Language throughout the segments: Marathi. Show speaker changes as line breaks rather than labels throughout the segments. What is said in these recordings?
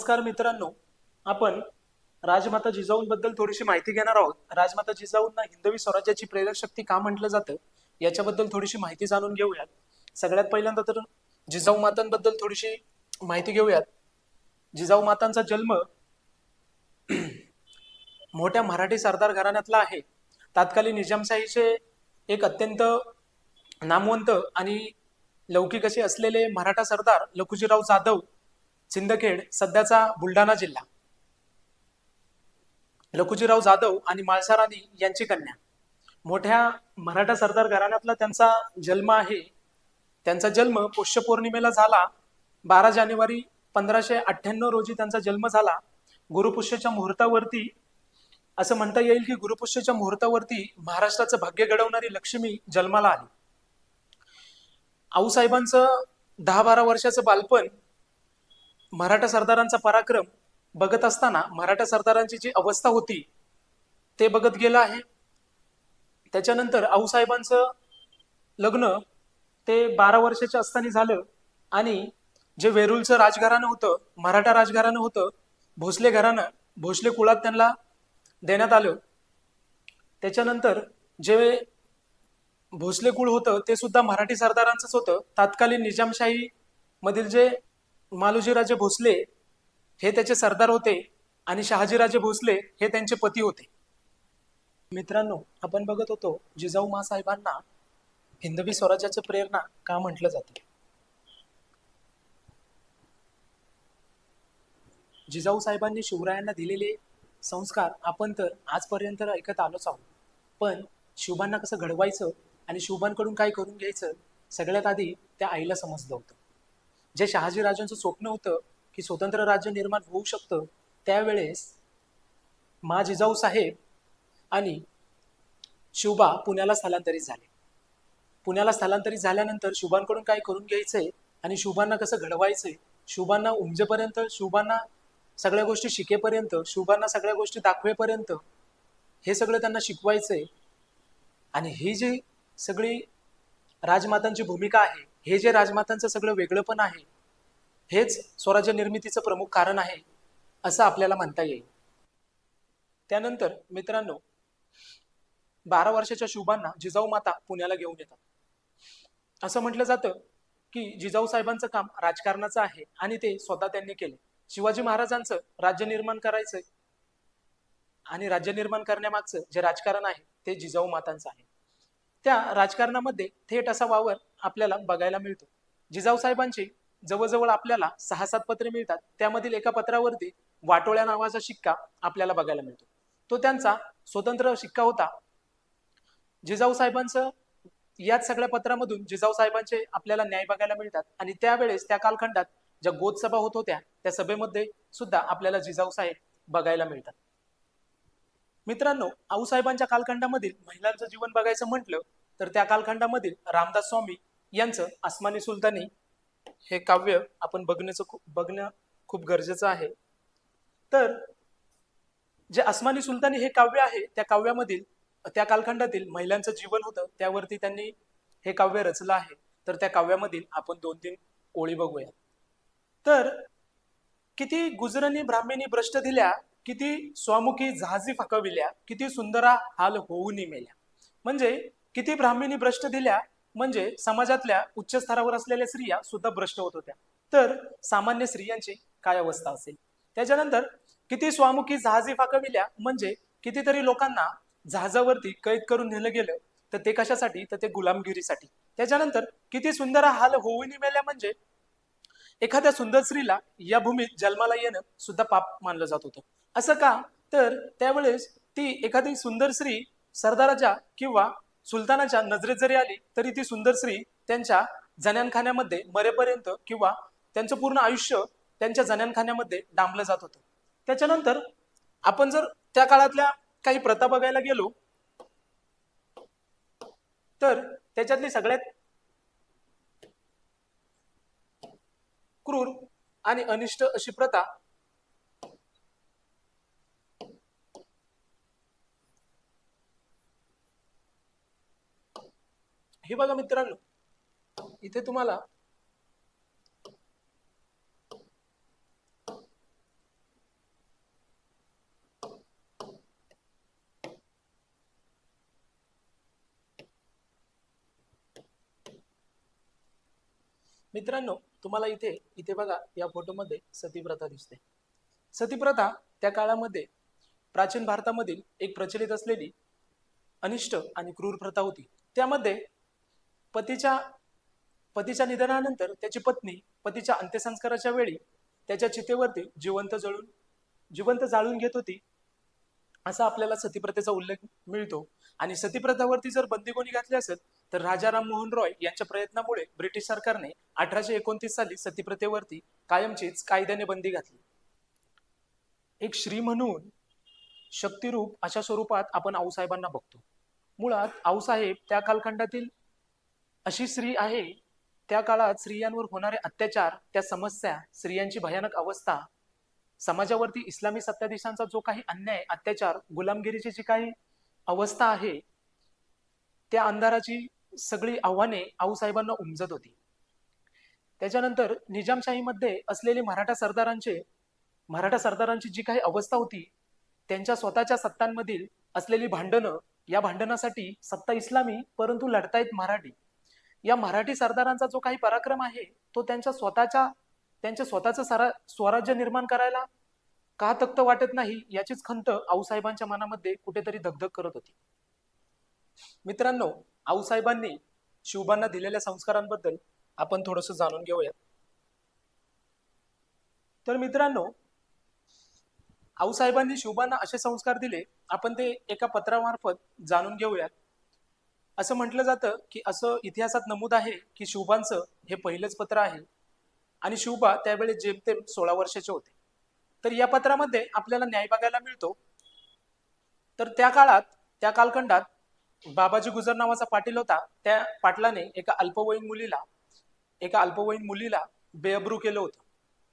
नमस्कार मित्रांनो, आपण राजमाता जिजाऊंबद्दल थोडीशी माहिती घेणार आहोत. राजमाता जिजाऊंना हिंदवी स्वराज्याची प्रेरक शक्ती का म्हटलं जातं याच्याबद्दल थोडीशी माहिती जाणून घेऊयात. सगळ्यात पहिल्यांदा तर जिजाऊ मातांबद्दल थोडीशी माहिती घेऊयात. जिजाऊ मातांचा जन्म मोठ्या मराठी सरदार घराण्यातला आहे. तात्कालीन निजामशाहीचे एक अत्यंत नामवंत आणि लौकिक असे असलेले मराठा सरदार लखुजीराव जाधव सिंदखेड, सध्याचा बुलढाणा जिल्हा, लखुजीराव जाधव आणि माळसा राणी यांची कन्या. मोठ्या मराठा सरदार घराण्यातला त्यांचा जन्म आहे. त्यांचा जन्म पुष्य पौर्णिमेला झाला. 12 जानेवारी 1598 रोजी त्यांचा जन्म झाला. गुरुपुष्याच्या मुहूर्तावरती असं म्हणता येईल की गुरुपुष्याच्या मुहूर्तावरती महाराष्ट्राचं भाग्य घडवणारी लक्ष्मी जन्माला आली. आऊसाहेबांचं 10-12 वर्षाचं बालपण मराठा सरदारांचा पराक्रम बघत असताना मराठा सरदारांची जी अवस्था होती ते बघत गेलं आहे. त्याच्यानंतर आऊसाहेबांचं लग्न ते 12 वर्षाच्या असताना झालं आणि जे वेरूळचं राजघराणं होतं, मराठा राजघराणं होतं, भोसले घराणं, भोसले कुळात त्यांना देण्यात आलं. त्याच्यानंतर जे भोसले कुळ होतं ते सुद्धा मराठी सरदारांचंच होतं. तात्कालीन निजामशाही मधील जे मालोजीराजे भोसले हे त्याचे सरदार होते आणि शहाजीराजे भोसले हे त्यांचे पती होते. मित्रांनो, आपण बघत होतो जिजाऊ मासाहेबांना हिंदवी स्वराज्याचं प्रेरणा का म्हटलं जातं. जिजाऊ साहेबांनी शिवरायांना दिलेले संस्कार आपण तर आजपर्यंत ऐकत आलोच आहोत. पण शिवबांना कसं घडवायचं आणि शिवबांकडून काय करून घ्यायचं सगळ्यात आधी त्या आईला समजलं होतं. जे शहाजीराजांचं स्वप्न होतं की स्वतंत्र राज्य निर्माण होऊ शकतं, त्यावेळेस मा जिजाऊ साहेब आणि शिवबा पुण्याला स्थलांतरित झाले. पुण्याला स्थलांतरित झाल्यानंतर शिवबांकडून काय करून घ्यायचंय आणि शिवबांना कसं घडवायचंय, शिवबांना उमजेपर्यंत, शिवबांना सगळ्या गोष्टी शिकेपर्यंत, शिवबांना सगळ्या गोष्टी दाखवेपर्यंत हे सगळं त्यांना शिकवायचंय. आणि ही जी सगळी राजमातांची भूमिका आहे, हे जे राजमातांचं सगळं वेगळंपण आहे, हेच स्वराज्य निर्मितीचं प्रमुख कारण आहे असं आपल्याला म्हणता येईल. त्यानंतर मित्रांनो, 12 वर्षाच्या शिवबांना जिजाऊ माता पुण्याला घेऊन येतात. असं म्हटलं जातं की जिजाऊ साहेबांचं काम राजकारणाचं आहे आणि ते स्वतः त्यांनी केले. शिवाजी महाराजांचं राज्य निर्माण करायचंय आणि राज्य निर्माण करण्यामागचं जे राजकारण आहे ते जिजाऊ मातांचं आहे. त्या राजकारणामध्ये थेट असा वावर आपल्याला बघायला मिळतो. जिजाऊ साहेबांची जवळजवळ आपल्याला 6-7 पत्रे मिळतात. त्यामधील एका पत्रावरती वाटोळ्या नावाचा शिक्का आपल्याला बघायला मिळतो. तो त्यांचा स्वतंत्र शिक्का होता. जिजाऊ साहेबांचं याच सगळ्या पत्रामधून जिजाऊ साहेबांचे आपल्याला न्याय बघायला मिळतात. आणि त्यावेळेस त्या कालखंडात ज्या गोद सभा होत होत्या त्या सभेमध्ये सुद्धा आपल्याला जिजाऊ साहेब बघायला मिळतात. मित्रांनो, आऊसाहेबांच्या कालखंडामधील महिलांचं जीवन बघायचं म्हटलं तर त्या कालखंडामधील रामदास स्वामी यांचं आसमानी सुलतानी हे काव्य आपण बघणं खूप गरजेचं आहे. तर जे आसमानी सुलतानी हे काव्य आहे त्या काव्यामधील त्या कालखंडातील महिलांचं जीवन होतं, त्यावरती त्यांनी हे काव्य रचलं आहे. तर त्या काव्यामधील आपण 2-3 ओळी बघूया. तर किती गुजरणी ब्राह्मणी भ्रष्ट दिल्या, किती स्वामुखी जहाजी फकविल्या, किती सुंदरा हाल होऊन मेल्या. म्हणजे किती ब्राह्मणी भ्रष्ट दिल्या म्हणजे समाजातल्या उच्च स्तरावर असलेल्या स्त्रिया सुद्धा भ्रष्ट होत होत्या. तर सामान्य स्त्रियांची काय अवस्था असेल. त्याच्यानंतर किती स्वामुखी जहाजी फाकविल्या म्हणजे कितीतरी लोकांना जहाजावरती कैद करून नेलं गेलं, तर ते कशासाठी, तर ते गुलामगिरीसाठी. त्याच्यानंतर किती सुंदर हाल होऊन मेल्या म्हणजे एखाद्या सुंदर स्त्रीला या भूमीत जन्माला येणं सुद्धा पाप मानलं जात होतं. असं का, तर त्यावेळेस ती एखादी सुंदर स्त्री सरदाराच्या किंवा सुलतानाच्या नजरेत जरी आली तरी ती सुंदर स्त्री त्यांच्या जन्यानखान्यामध्ये मरेपर्यंत किंवा त्यांचं पूर्ण आयुष्य त्यांच्या जन्यानखान्यामध्ये डांबलं जात होतं. त्याच्यानंतर आपण जर त्या काळातल्या काही प्रथा बघायला गेलो तर त्याच्यातली सगळ्यात क्रूर आणि अनिष्ट अशी प्रथा हे बघा मित्रांनो, इथे तुम्हाला मित्रांनो, तुम्हाला इथे इथे बघा, या फोटोमध्ये सतीप्रथा दिसते. सतीप्रथा त्या काळामध्ये प्राचीन भारतामधील एक प्रचलित असलेली अनिष्ट आणि क्रूर प्रथा होती. त्यामध्ये पतीच्या पतीच्या निधनानंतर त्याची पत्नी पतीच्या अंत्यसंस्काराच्या वेळी त्याच्या चितेवरती जिवंत जाळून घेत होती, असा आपल्याला सतीप्रथेचा उल्लेख मिळतो. आणि सतीप्रथावरती जर बंदी कोणी घातली असेल तर राजा राममोहन रॉय यांच्या प्रयत्नामुळे ब्रिटिश सरकारने 1829 साली सतीप्रथेवरती कायमचीच कायद्याने बंदी घातली. एक श्री म्हणून शक्तिरूप अशा स्वरूपात आपण आऊसाहेबांना बघतो. मुळात आऊसाहेब त्या कालखंडातील अशी स्त्री आहे, त्या काळात स्त्रियांवर होणारे अत्याचार, त्या समस्या, स्त्रियांची भयानक अवस्था, समाजावरती इस्लामी सत्ताधीशांचा जो काही अन्याय, अत्याचार, गुलामगिरीची जी काही अवस्था आहे, त्या अंधाराची सगळी आव्हाने आऊसाहेबांना उमजत होती. त्याच्यानंतर निजामशाहीमध्ये असलेले मराठा सरदारांची जी काही अवस्था होती, त्यांच्या स्वतःच्या सत्तांमधील असलेली भांडणं, या भांडणासाठी सत्ता इस्लामी परंतु लढतायत मराठी. या मराठी सरदारांचा जो काही पराक्रम आहे, तो त्यांच्या स्वतःचं स्वराज्य निर्माण करायला का तक्त वाटत नाही, याचीच खंत आऊसाहेबांच्या मनामध्ये कुठेतरी धगधग करत होती. मित्रांनो, आऊसाहेबांनी शिवबांना दिलेल्या संस्कारांबद्दल आपण थोडंसं जाणून घेऊयात. तर मित्रांनो, आऊसाहेबांनी शिवबांना असे संस्कार दिले, आपण ते एका पत्रामार्फत जाणून घेऊयात. असं म्हटलं जातं की असं इतिहासात नमूद आहे की शिवबांचं हे पहिलंच पत्र आहे आणि शिवबा त्यावेळी जेमतेम 16 वर्षाचे होते. तर या पत्रामध्ये आपल्याला न्याय बघायला मिळतो. तर त्या काळात, त्या कालखंडात बाबाजी गुजर नावाचा पाटील होता. त्या पाटलाने एका अल्पवयीन मुलीला बेअब्रू केलं होतं.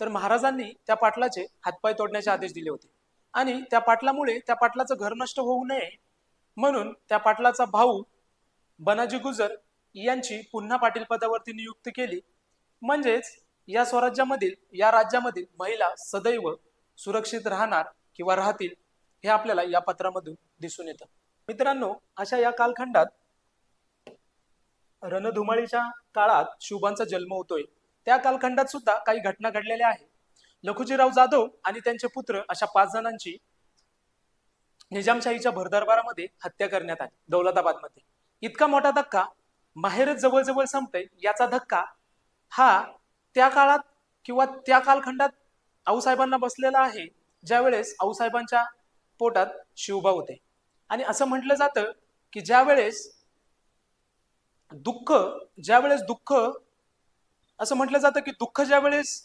तर महाराजांनी त्या पाटलाचे हातपाय तोडण्याचे आदेश दिले होते आणि त्या पाटलाचं घर नष्ट होऊ नये म्हणून त्या पाटलाचा भाऊ बनाजी गुजर यांची पुन्हा पाटील पदावरती नियुक्ती केली. म्हणजेच या राज्यामधील महिला सदैव सुरक्षित राहणार किंवा राहतील, हे आपल्याला या पत्रामधून दिसून येतं. मित्रांनो, अशा या कालखंडात रणधुमाळीच्या काळात शिवबांचा जन्म होतोय. त्या कालखंडात सुद्धा काही घटना घडलेल्या आहेत. लखुजीराव जाधव आणि त्यांचे पुत्र अशा 5 जणांची निजामशाहीच्या भरदरबारामध्ये हत्या करण्यात आली दौलताबादमध्ये. इतका मोठा धक्का, माहेरच जवळ संपतंय याचा धक्का हा त्या काळात किंवा त्या कालखंडात आऊसाहेबांना बसलेला आहे, ज्यावेळेस आऊसाहेबांच्या पोटात शिवबा होते. आणि असं म्हटलं जातं की ज्यावेळेस दुःख असं म्हटलं जातं की दुःख ज्यावेळेस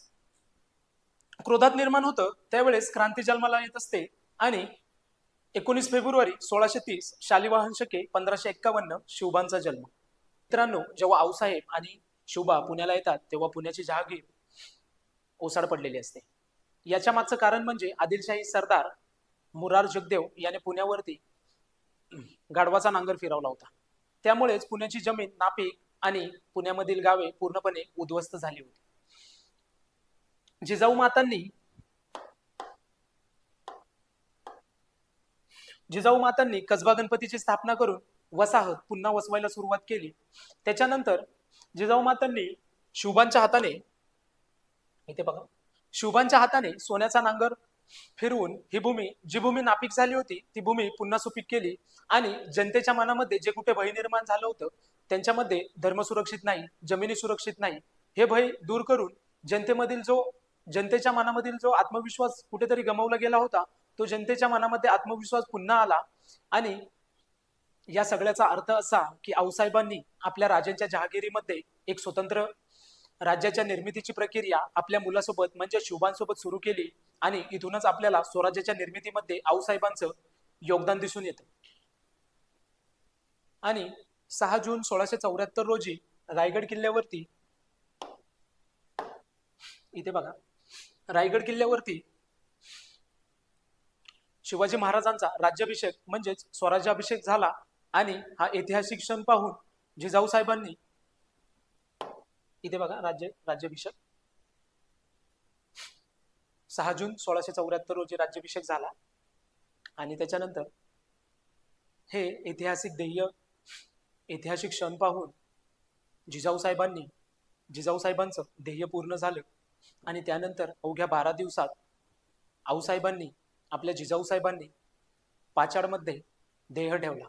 क्रोधात निर्माण होतं, त्यावेळेस क्रांती जन्माला येत असते. आणि 19 फेब्रुवारी 1630 शालिवाहन शके 1551 शिवबांचा जन्म. मित्रांनो, जेव्हा आऊसाहेब आणि शिवबा पुण्याला येतात, तेव्हा पुण्याची जहागीर ओसाड पडलेली असते. याच्या मागचं कारण म्हणजे आदिलशाही सरदार मुरार जगदेव याने पुण्यावरती गाढवाचा नांगर फिरवला होता. त्यामुळेच पुण्याची जमीन नापीक आणि पुण्यामधील गावे पूर्णपणे उद्ध्वस्त झाली होती. जिजाऊ मातांनी कसबा गणपतीची स्थापना करून वसाहत पुन्हा वसवायला सुरुवात केली. त्याच्यानंतर जिजाऊ मातांनी शिवबांच्या हाताने सोन्याचा नांगर फिरवून जी भूमी नापीक झाली होती, ती भूमी पुन्हा सुपीक केली. आणि जनतेच्या मनामध्ये जे कुठे भय निर्माण झालं होतं, त्यांच्यामध्ये धर्म सुरक्षित नाही, जमिनी सुरक्षित नाही, हे भय दूर करून जनतेच्या मनामधील जो आत्मविश्वास कुठेतरी गमावला गेला होता, तो जनतेच्या मनामध्ये आत्मविश्वास पुन्हा आला. आणि या सगळ्याचा अर्थ असा की आऊसाहेबांनी आपल्या राजांच्या जहागिरीमध्ये एक स्वतंत्र राज्याच्या निर्मितीची प्रक्रिया आपल्या मुलासोबत म्हणजे शिवबांसोबत सुरू केली. आणि इथूनच आपल्याला स्वराज्याच्या निर्मितीमध्ये आऊसाहेबांचं योगदान दिसून येतं. आणि 6 जून 1674 रोजी रायगड किल्ल्यावरती शिवाजी महाराजांचा राज्याभिषेक म्हणजेच स्वराज्याभिषेक झाला. आणि हा ऐतिहासिक क्षण पाहून जिजाऊ साहेबांनी राज्याभिषेक 6 जून 1674 रोजी राज्याभिषेक झाला. आणि त्याच्यानंतर हे ऐतिहासिक क्षण पाहून जिजाऊ साहेबांनी जिजाऊसाहेबांचं ध्येय पूर्ण झालं आणि त्यानंतर अवघ्या 12 दिवसात आऊसाहेबांनी आपल्या जिजाऊसाहेबांनी पाचाडमध्ये देह ठेवला.